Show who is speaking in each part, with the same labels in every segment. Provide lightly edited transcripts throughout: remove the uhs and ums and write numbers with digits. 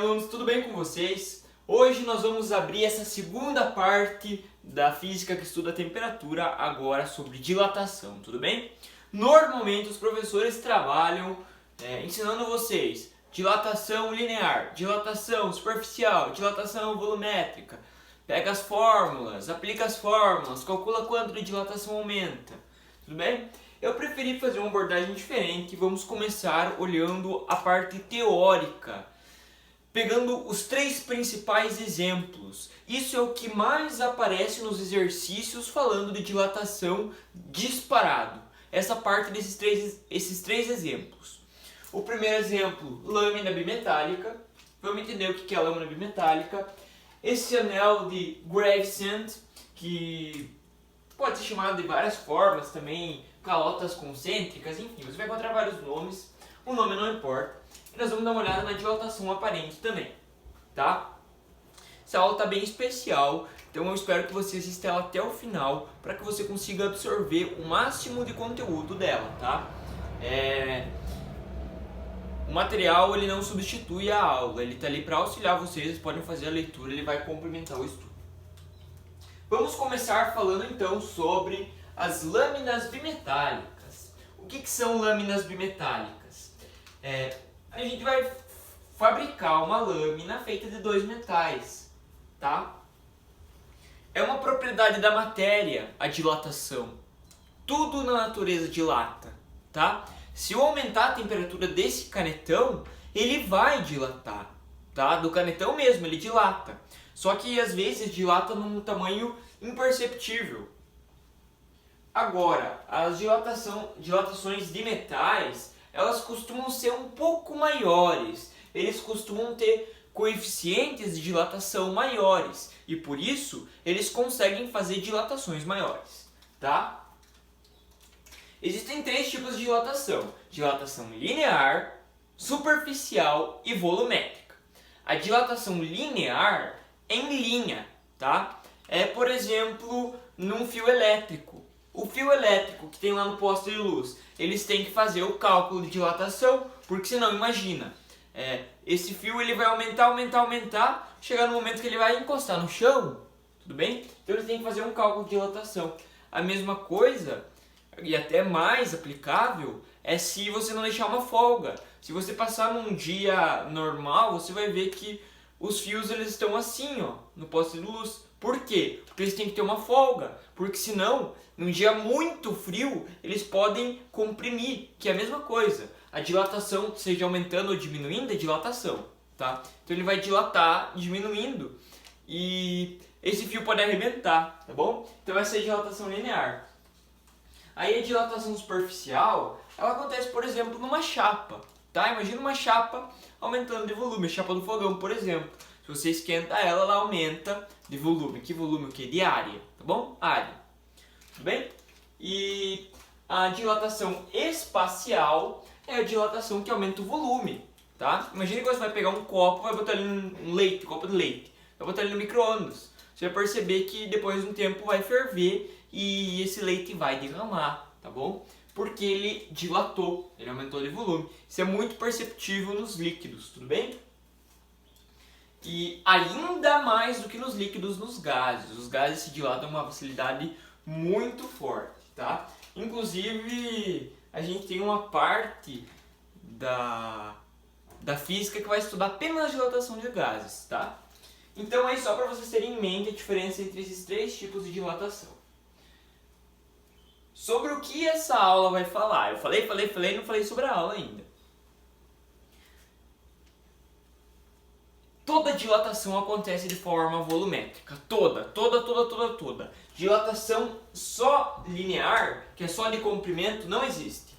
Speaker 1: alunos, tudo bem com vocês? Hoje nós vamos abrir essa segunda parte da física que estuda a temperatura, agora sobre dilatação, tudo bem? Normalmente os professores trabalham ensinando vocês dilatação linear, dilatação superficial, dilatação volumétrica. Pega as fórmulas, aplica as fórmulas, calcula quanto de dilatação aumenta, tudo bem? Eu preferi fazer uma abordagem diferente e vamos começar olhando a parte teórica, pegando os três principais exemplos. Isso é o que mais aparece nos exercícios falando de dilatação disparado. Essa parte esses três exemplos. O primeiro exemplo, lâmina bimetálica. Vamos entender o que é a lâmina bimetálica. Esse anel de Gravesend, que pode ser chamado de várias formas também, calotas concêntricas, enfim, você vai encontrar vários nomes, o nome não importa. E nós vamos dar uma olhada na dilatação aparente também, tá? Essa aula está bem especial, então eu espero que você assista ela até o final, para que você consiga absorver o máximo de conteúdo dela, tá? O material ele não substitui a aula, ele está ali para auxiliar vocês podem fazer a leitura, ele vai complementar o estudo. Vamos começar falando então sobre as lâminas bimetálicas. O que são lâminas bimetálicas? A gente vai fabricar uma lâmina feita de dois metais, tá? É uma propriedade da matéria a dilatação. Tudo na natureza dilata, tá? Se eu aumentar a temperatura desse canetão, ele vai dilatar, tá? Do canetão mesmo, ele dilata. Só que às vezes dilata num tamanho imperceptível. Agora, as dilatações de metais, elas costumam ser um pouco maiores. Eles costumam ter coeficientes de dilatação maiores. E por isso, eles conseguem fazer dilatações maiores, tá? Existem três tipos de dilatação. Dilatação linear, superficial e volumétrica. A dilatação linear em linha, tá? Por exemplo, num fio elétrico. O fio elétrico que tem lá no poste de luz, eles têm que fazer o cálculo de dilatação, porque senão, imagina, esse fio ele vai aumentar, chegar no momento que ele vai encostar no chão, tudo bem? Então eles têm que fazer um cálculo de dilatação. A mesma coisa, e até mais aplicável, é se você não deixar uma folga. Se você passar num dia normal, você vai ver que os fios eles estão assim, ó, no poste de luz. Por quê? Porque eles têm que ter uma folga, porque senão, num dia muito frio, eles podem comprimir, que é a mesma coisa. A dilatação, seja aumentando ou diminuindo, é dilatação, tá? Então ele vai dilatar, diminuindo, e esse fio pode arrebentar, tá bom? Então essa é a dilatação linear. Aí a dilatação superficial, ela acontece, por exemplo, numa chapa, tá? Imagina uma chapa aumentando de volume, a chapa do fogão, por exemplo. Se você esquenta ela, ela aumenta de volume. Que volume o quê? De área, tá bom? Área. Tudo bem? E a dilatação espacial é a dilatação que aumenta o volume, tá? Imagine que você vai pegar um copo e vai botar ali um copo de leite. Vai botar ali no micro-ondas. Você vai perceber que depois de um tempo vai ferver e esse leite vai derramar, tá bom? Porque ele dilatou, ele aumentou de volume. Isso é muito perceptível nos líquidos, tudo bem? E ainda mais do que nos líquidos, nos gases. Os gases se dilatam com uma facilidade muito forte, tá? Inclusive, a gente tem uma parte da física que vai estudar apenas a dilatação de gases, tá? Então, aí só para vocês terem em mente a diferença entre esses três tipos de dilatação. Sobre o que essa aula vai falar? Eu falei, não falei sobre a aula ainda. Toda dilatação acontece de forma volumétrica. Toda. Dilatação só linear, que é só de comprimento, não existe.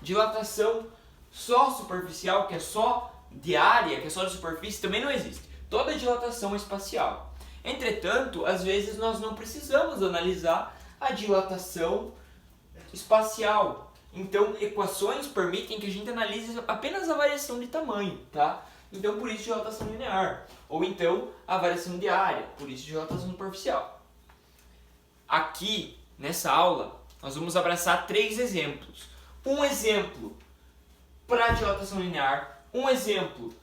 Speaker 1: Dilatação só superficial, que é só de área, que é só de superfície, também não existe. Toda dilatação é espacial. Entretanto, às vezes nós não precisamos analisar a dilatação espacial. Então, equações permitem que a gente analise apenas a variação de tamanho, tá? Então, por isso dilatação linear. Ou então, a variação de área, por isso dilatação superficial. Aqui, nessa aula, nós vamos abraçar três exemplos. Um exemplo para dilatação linear, um exemplo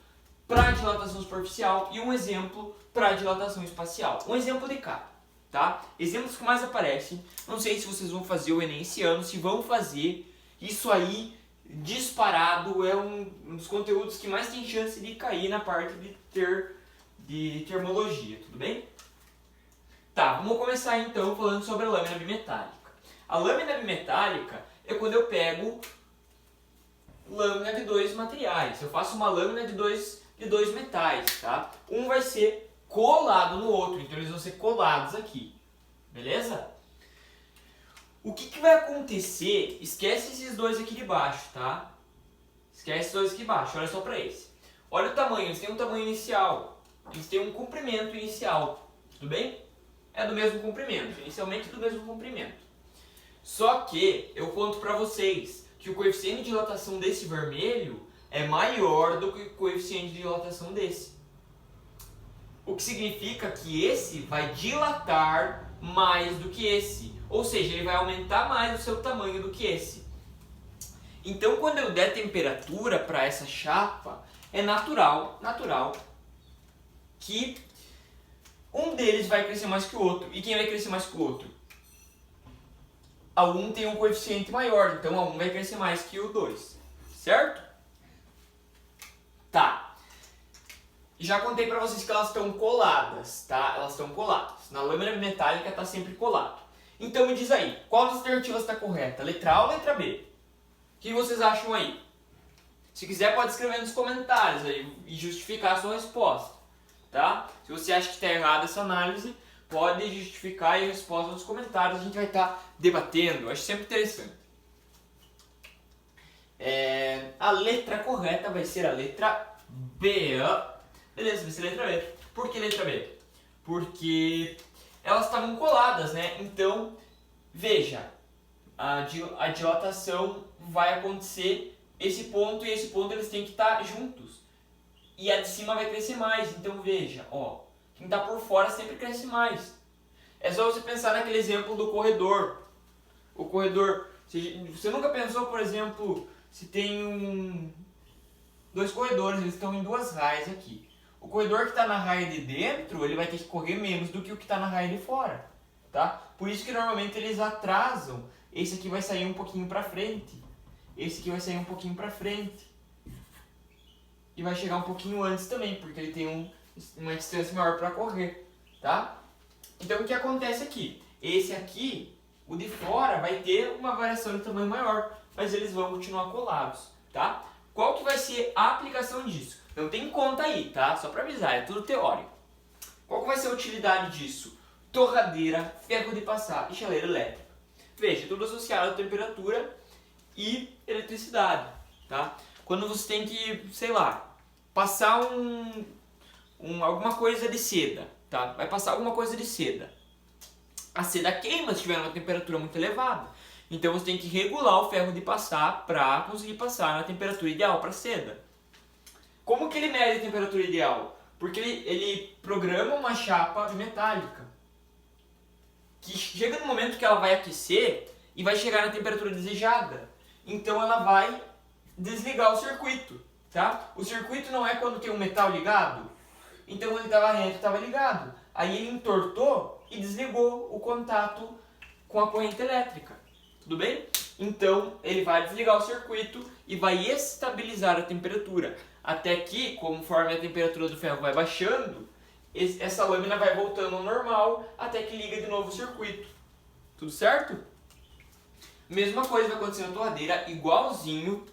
Speaker 1: para dilatação superficial e um exemplo para dilatação espacial. Um exemplo de cada, tá? Exemplos que mais aparecem, não sei se vocês vão fazer o Enem esse ano, se vão fazer, isso aí disparado é um dos conteúdos que mais tem chance de cair na parte de termologia, tudo bem? Tá, vamos começar então falando sobre a lâmina bimetálica. A lâmina bimetálica é quando eu pego lâmina de dois materiais. Eu faço uma lâmina de dois metais, tá? Um vai ser colado no outro, então eles vão ser colados aqui, beleza? O que vai acontecer? Esquece esses dois aqui de baixo, tá? Esquece esses dois aqui de baixo, olha só para esse. Olha o tamanho, eles têm um tamanho inicial, eles têm um comprimento inicial, tudo bem? É do mesmo comprimento, inicialmente do mesmo comprimento. Só que eu conto para vocês que o coeficiente de dilatação desse vermelho é maior do que o coeficiente de dilatação desse. O que significa que esse vai dilatar mais do que esse. Ou seja, ele vai aumentar mais o seu tamanho do que esse. Então, quando eu der temperatura para essa chapa, é natural que um deles vai crescer mais que o outro. E quem vai crescer mais que o outro? A 1 tem um coeficiente maior, então a 1 vai crescer mais que o 2. Certo? Tá. Já contei para vocês que elas estão coladas, tá? Elas estão coladas. Na lâmina metálica está sempre colado. Então me diz aí, qual das alternativas está correta? Letra A ou letra B? O que vocês acham aí? Se quiser pode escrever nos comentários aí e justificar a sua resposta, tá? Se você acha que está errada essa análise, pode justificar a resposta nos comentários, a gente vai estar debatendo, acho sempre interessante. A letra correta vai ser a letra B. Beleza, vai ser a letra B. Por que letra B? Porque elas estavam coladas, né? Então, veja, a dilatação vai acontecer, esse ponto e esse ponto eles têm que estar juntos. E a de cima vai crescer mais, então veja, ó, quem está por fora sempre cresce mais. É só você pensar naquele exemplo do corredor. O corredor, você nunca pensou, por exemplo, se tem dois corredores, eles estão em duas raias aqui. O corredor que está na raia de dentro, ele vai ter que correr menos do que o que está na raia de fora, tá? Por isso que normalmente eles atrasam. Esse aqui vai sair um pouquinho para frente. Esse aqui vai sair um pouquinho para frente. E vai chegar um pouquinho antes também, porque ele tem uma distância maior para correr, tá? Então o que acontece aqui? Esse aqui, o de fora, vai ter uma variação de tamanho maior, mas eles vão continuar colados, tá? Qual que vai ser a aplicação disso? Não tem conta aí, tá? Só para avisar, é tudo teórico. Qual que vai ser a utilidade disso? Torradeira, ferro de passar e chaleira elétrica. Veja, tudo associado à temperatura e eletricidade, tá? Quando você tem que, sei lá, passar alguma coisa de seda, tá? Vai passar alguma coisa de seda. A seda queima se tiver uma temperatura muito elevada. Então você tem que regular o ferro de passar para conseguir passar na temperatura ideal para a seda. Como que ele mede a temperatura ideal? Porque ele programa uma chapa metálica que chega no momento que ela vai aquecer e vai chegar na temperatura desejada. Então ela vai desligar o circuito, tá? O circuito não é quando tem um metal ligado. Então ele estava reto, estava ligado. Aí ele entortou e desligou o contato com a corrente elétrica. Tudo bem? Então ele vai desligar o circuito e vai estabilizar a temperatura. Até que, conforme a temperatura do ferro vai baixando, essa lâmina vai voltando ao normal até que liga de novo o circuito. Tudo certo? Mesma coisa vai acontecer na torradeira, igualzinho,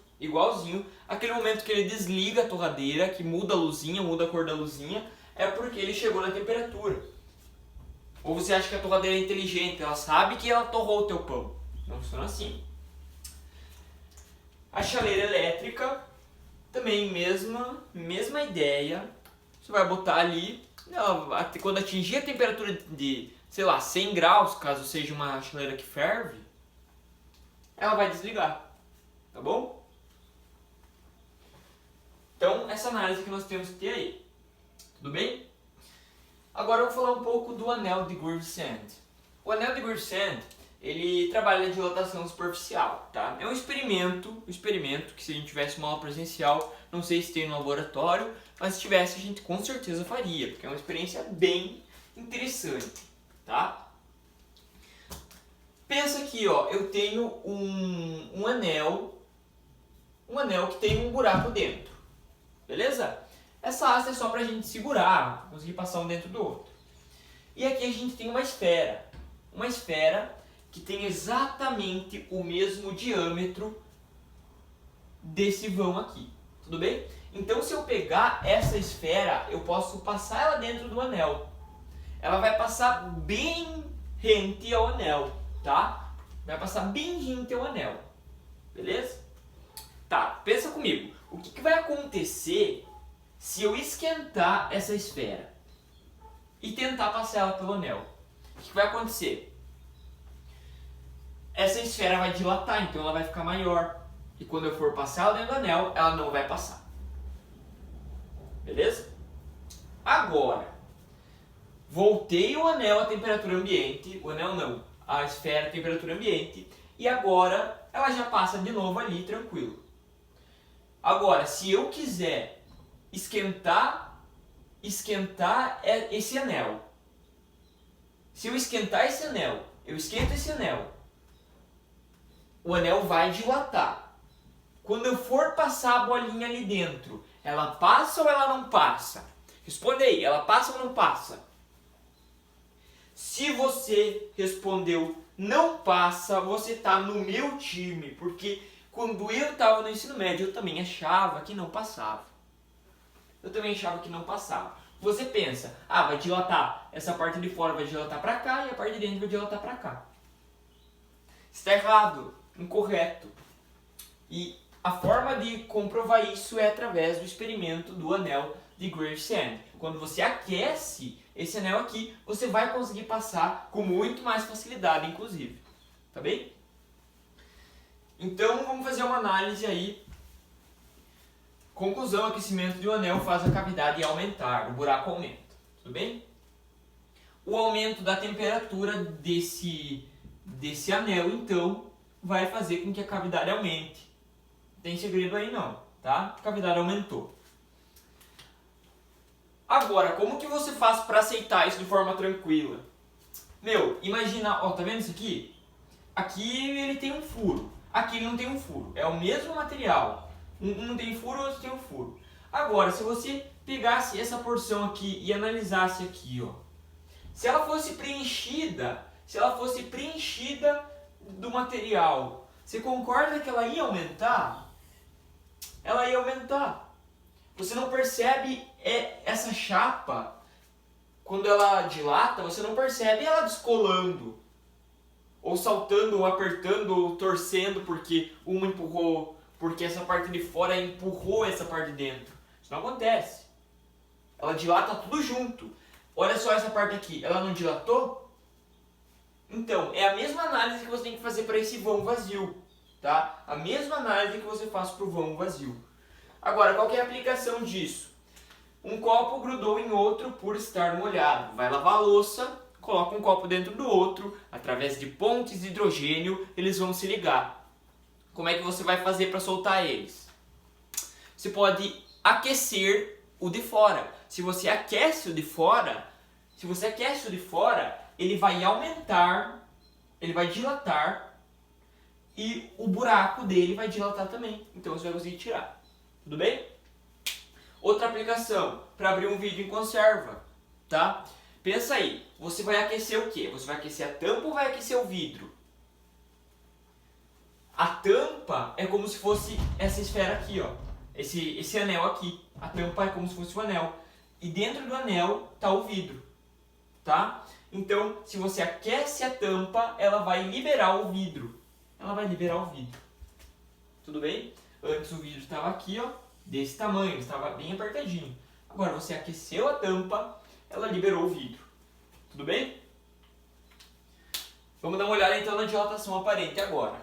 Speaker 1: aquele momento que ele desliga a torradeira, que muda a luzinha, muda a cor da luzinha, é porque ele chegou na temperatura. Ou você acha que a torradeira é inteligente, ela sabe que ela torrou o teu pão. Não funciona assim. A chaleira elétrica, também mesma ideia. Você vai botar ali, quando atingir a temperatura de, sei lá, 100 graus, caso seja uma chaleira que ferve, ela vai desligar, tá bom? Então, essa análise que nós temos que ter aí, tudo bem? Agora eu vou falar um pouco do anel de Gravesend. O anel de Gravesend ele trabalha na dilatação superficial, tá? É um experimento que se a gente tivesse uma aula presencial, não sei se tem no laboratório, mas se tivesse a gente com certeza faria, porque é uma experiência bem interessante, tá? Pensa aqui, ó, eu tenho um anel que tem um buraco dentro, beleza? Essa haste é só pra gente segurar, conseguir passar um dentro do outro. E aqui a gente tem uma esfera que tem exatamente o mesmo diâmetro desse vão aqui, tudo bem? Então se eu pegar essa esfera, eu posso passar ela dentro do anel. Ela vai passar bem rente ao anel, tá? Vai passar bem rente ao anel, beleza? Tá, pensa comigo, o que vai acontecer se eu esquentar essa esfera e tentar passar ela pelo anel? O que vai acontecer? Essa esfera vai dilatar, então ela vai ficar maior. E quando eu for passar ela dentro do anel, ela não vai passar. Beleza? Agora, voltei o anel à temperatura ambiente, o anel não, a esfera à temperatura ambiente, e agora ela já passa de novo ali tranquilo. Agora, se eu quiser esquentar esse anel, se eu esquentar esse anel, eu esquento esse anel, o anel vai dilatar. Quando eu for passar a bolinha ali dentro, ela passa ou ela não passa? Responde aí, ela passa ou não passa? Se você respondeu não passa, você está no meu time, porque quando eu estava no ensino médio eu também achava que não passava. Você pensa, vai dilatar, essa parte de fora vai dilatar para cá e a parte de dentro vai dilatar para cá. Está errado, incorreto. E a forma de comprovar isso é através do experimento do anel de Gravesend. Quando você aquece esse anel aqui, você vai conseguir passar com muito mais facilidade, inclusive. Tá bem? Então, vamos fazer uma análise aí. Conclusão: aquecimento de um anel faz a cavidade aumentar, o buraco aumenta. Tudo bem? O aumento da temperatura desse anel, então, vai fazer com que a cavidade aumente. Não tem segredo aí não, tá? A cavidade aumentou. Agora, como que você faz para aceitar isso de forma tranquila? Imagina, ó, tá vendo isso aqui? Aqui ele tem um furo, aqui ele não tem um furo. É o mesmo material. Um não tem furo, o outro tem um furo. Agora, se você pegasse essa porção aqui e analisasse aqui, ó. Se ela fosse preenchida do material, você concorda que ela ia aumentar? Ela ia aumentar. Você não percebe essa chapa, quando ela dilata, você não percebe ela descolando, ou saltando, ou apertando, ou torcendo, porque uma empurrou, porque essa parte de fora empurrou essa parte de dentro. Isso não acontece. Ela dilata tudo junto. Olha só essa parte aqui, ela não dilatou? Então, é a mesma análise que você tem que fazer para esse vão vazio, tá? A mesma análise que você faz para o vão vazio. Agora, qual que é a aplicação disso? Um copo grudou em outro por estar molhado. Vai lavar a louça, coloca um copo dentro do outro, através de pontes de hidrogênio, eles vão se ligar. Como é que você vai fazer para soltar eles? Você pode aquecer o de fora. Se você aquece o de fora, ele vai aumentar, ele vai dilatar e o buraco dele vai dilatar também. Então você vai conseguir tirar. Tudo bem? Outra aplicação, para abrir um vidro em conserva, tá? Pensa aí, você vai aquecer o quê? Você vai aquecer a tampa ou vai aquecer o vidro? A tampa é como se fosse essa esfera aqui, ó. Esse anel aqui. A tampa é como se fosse o anel. E dentro do anel está o vidro, tá? Então, se você aquece a tampa, ela vai liberar o vidro. Tudo bem? Antes o vidro estava aqui, ó, desse tamanho, estava bem apertadinho. Agora você aqueceu a tampa, ela liberou o vidro. Tudo bem? Vamos dar uma olhada então na dilatação aparente agora.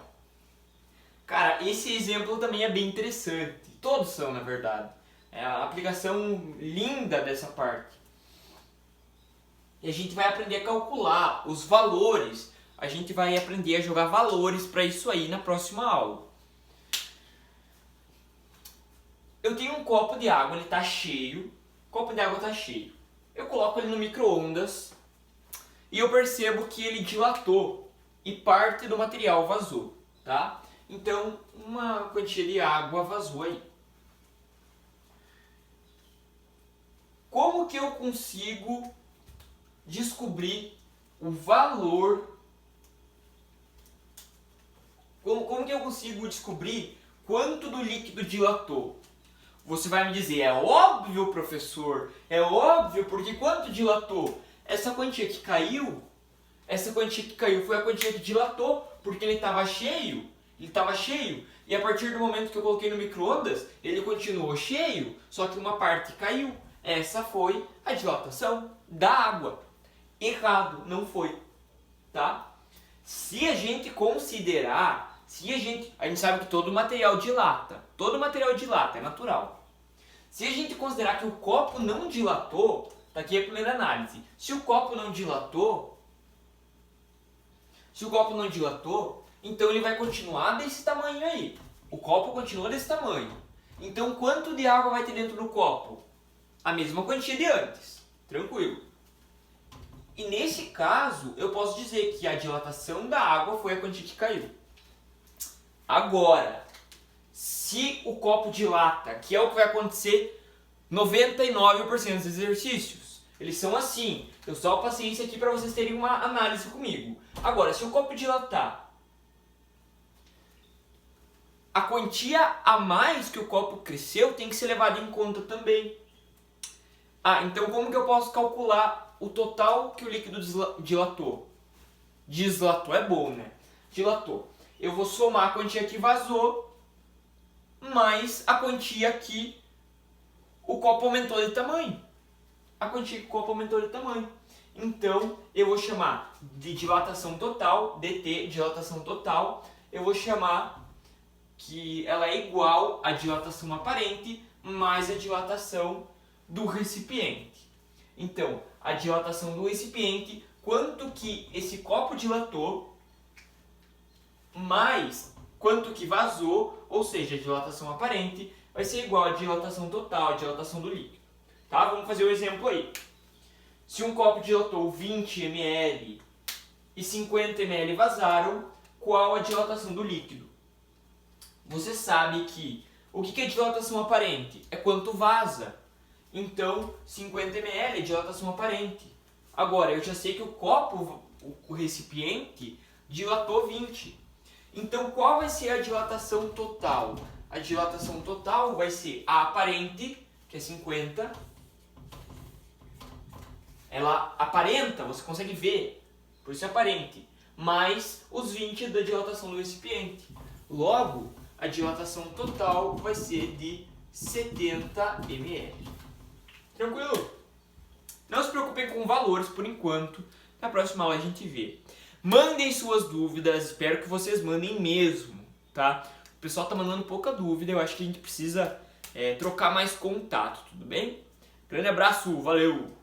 Speaker 1: Cara, esse exemplo também é bem interessante. Todos são, na verdade. É a aplicação linda dessa parte. E a gente vai aprender a calcular os valores a gente vai aprender a jogar valores para isso aí na próxima aula. Eu tenho um copo de água, ele está cheio. O copo de água está cheio. Eu coloco ele no micro-ondas e eu percebo que ele dilatou e parte do material vazou, tá? Então, uma quantia de água vazou aí. Como que eu consigo descobrir o valor? Como que eu consigo descobrir quanto do líquido dilatou? Você vai me dizer, é óbvio, professor, é óbvio, porque quanto dilatou? Essa quantia que caiu foi a quantia que dilatou, porque ele estava cheio. E a partir do momento que eu coloquei no micro-ondas, ele continuou cheio, só que uma parte caiu. Essa foi a dilatação da água. Errado, não foi, tá? Se a gente considerar, a gente sabe que todo material dilata, é natural. Se a gente considerar que o copo não dilatou, tá aqui a primeira análise. Se o copo não dilatou, então ele vai continuar desse tamanho aí. O copo continua desse tamanho. Então quanto de água vai ter dentro do copo? A mesma quantia de antes. Tranquilo. E nesse caso, eu posso dizer que a dilatação da água foi a quantia que caiu. Agora, se o copo dilata, que é o que vai acontecer 99% dos exercícios, eles são assim. Eu só paciência aqui para vocês terem uma análise comigo. Agora, se o copo dilatar, a quantia a mais que o copo cresceu tem que ser levada em conta também. Então como que eu posso calcular o total que o líquido dilatou? Dislatou é bom, né? Dilatou. Eu vou somar a quantia que vazou mais a quantia que o copo aumentou de tamanho. Então, eu vou chamar de dilatação total, dt, dilatação total, eu vou chamar que ela é igual à dilatação aparente mais a dilatação do recipiente. Então, a dilatação do recipiente, quanto que esse copo dilatou, mais quanto que vazou, ou seja, a dilatação aparente, vai ser igual à dilatação total, a dilatação do líquido. Tá? Vamos fazer um exemplo aí. Se um copo dilatou 20 ml e 50 ml vazaram, qual a dilatação do líquido? Você sabe que o que é dilatação aparente? É quanto vaza. Então, 50 ml é dilatação aparente. Agora, eu já sei que o copo, o recipiente, dilatou 20. Então, qual vai ser a dilatação total? A dilatação total vai ser a aparente, que é 50. Ela aparenta, você consegue ver, por isso é aparente, mais os 20 da dilatação do recipiente. Logo, a dilatação total vai ser de 70 ml. Tranquilo? Não se preocupem com valores por enquanto, na próxima aula a gente vê. Mandem suas dúvidas, espero que vocês mandem mesmo, tá? O pessoal tá mandando pouca dúvida, eu acho que a gente precisa trocar mais contato, tudo bem? Grande abraço, valeu!